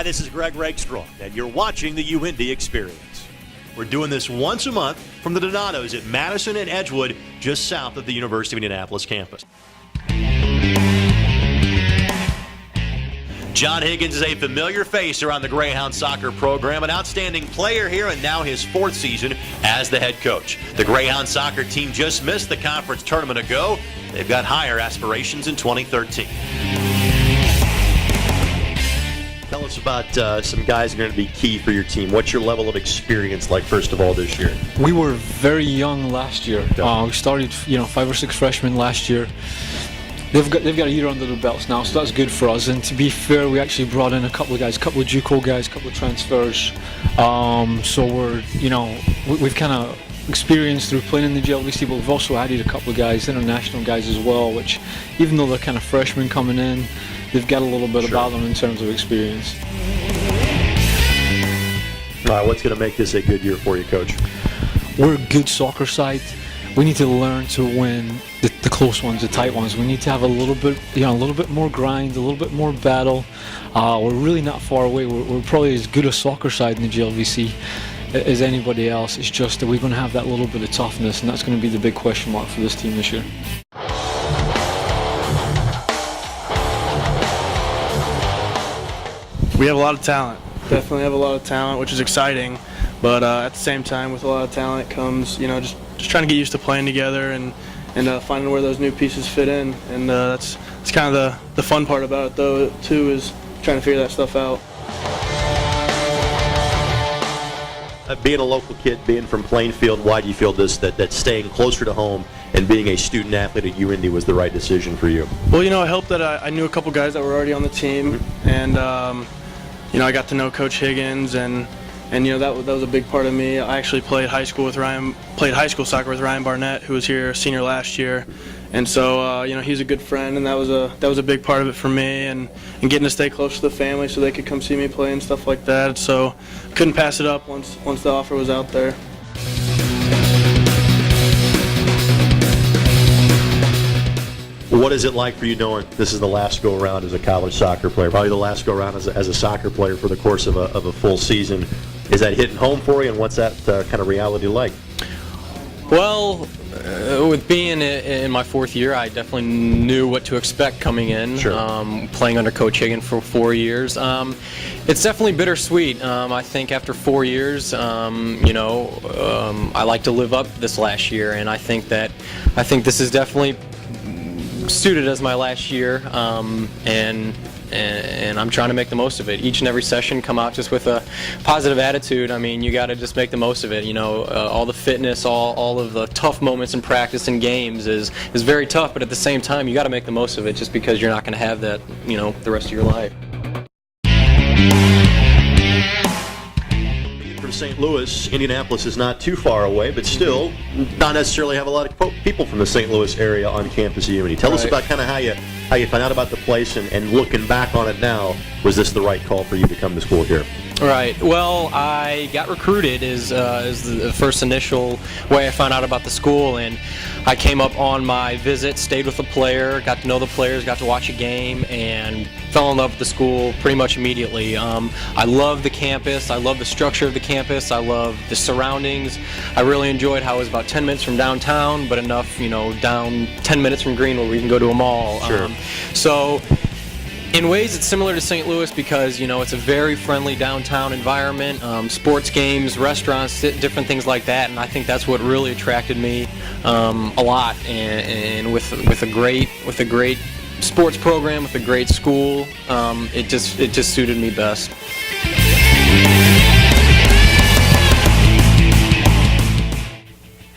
Hi, this is Greg Rakestraw, and you're watching the UIndy Xperience. We're doing this once a month from the Donatos at Madison and Edgewood, just south of the University of Indianapolis campus. John Higgins is a familiar face around the Greyhounds soccer program, an outstanding player here, and now his fourth season as the head coach. The Greyhounds soccer team just missed the conference tournament ago. They've got higher aspirations in 2013. Tell us about some guys who are going to be key for your team. What's your level of experience like, first of all, this year? We were very young last year. We started, 5 or 6 freshmen last year. They've got a year under their belts now, so that's good for us. And to be fair, we actually brought in a couple of guys, a couple of JUCO guys, a couple of transfers. So we're, we've kind of experienced through playing in the GLVC, but we've also added a couple of guys, international guys as well, which even though they're kind of freshmen coming in, they've got a little bit about them in terms of experience. All right, what's going to make this a good year for you, Coach? We're a good soccer side. We need to learn to win the close ones, the tight ones. We need to have a little bit more grind, a little bit more battle. We're really not far away. We're probably as good a soccer side in the GLVC as anybody else. It's just that we're going to have that little bit of toughness, and that's going to be the big question mark for this team this year. We have a lot of talent. Definitely have a lot of talent, which is exciting. But at the same time, with a lot of talent comes, just trying to get used to playing together and finding where those new pieces fit in. And that's kind of the fun part about it, though, too, is trying to figure that stuff out. Being a local kid, being from Plainfield, why do you feel that staying closer to home and being a student athlete at UIndy was the right decision for you? Well, it helped that I knew a couple guys that were already on the team, and I got to know Coach Higgins, and that was a big part of me. I actually played high school soccer with Ryan Barnett, who was here senior last year, and so he's a good friend, and that was a big part of it for me, and getting to stay close to the family so they could come see me play and stuff like that. So couldn't pass it up once the offer was out there. What is it like for you knowing this is the last go-around as a college soccer player, probably the last go-around as a soccer player for the course of a full season? Is that hitting home for you, and what's that kind of reality like? Well, with being in my fourth year, I definitely knew what to expect coming in. Sure. Playing under Coach Higgins for 4 years. It's definitely bittersweet. I think after 4 years, I like to live up this last year, and I think this is definitely suited as my last year, and I'm trying to make the most of it. Each and every session, come out just with a positive attitude. I mean, you got to just make the most of it. All the fitness, all of the tough moments in practice and games is very tough, but at the same time, you got to make the most of it, just because you're not going to have that, the rest of your life. From St. Louis, Indianapolis is not too far away, but still not necessarily have a lot of people from the St. Louis area on campus at UIndy. Tell us about kind of how you found out about the place, and looking back on it now, was this the right call for you to come to school here? Right. Well, I got recruited is the first initial way I found out about the school, and I came up on my visit, stayed with the player, got to know the players, got to watch a game, and fell in love with the school pretty much immediately. I love the campus. I love the structure of the campus. I love the surroundings. I really enjoyed how it was about 10 minutes from downtown, but enough, down 10 minutes from Greenwood where we can go to a mall. Sure. So in ways, it's similar to St. Louis because, it's a very friendly downtown environment, sports games, restaurants, different things like that, and I think that's what really attracted me a lot. And with a great sports program, with a great school, it just suited me best.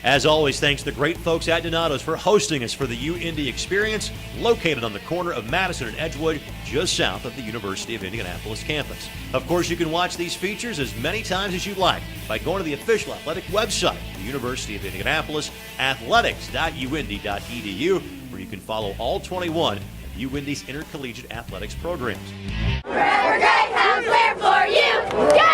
As always, thanks to the great folks at Donatos for hosting us for the UIndy Xperience, located on the corner of Madison and Edgewood, just south of the University of Indianapolis campus. Of course, you can watch these features as many times as you'd like by going to the official athletic website, the University of Indianapolis, athletics.uindy.edu, where you can follow all 21 of UIndy's intercollegiate athletics programs. Forever Greyhounds, we're for you! Go!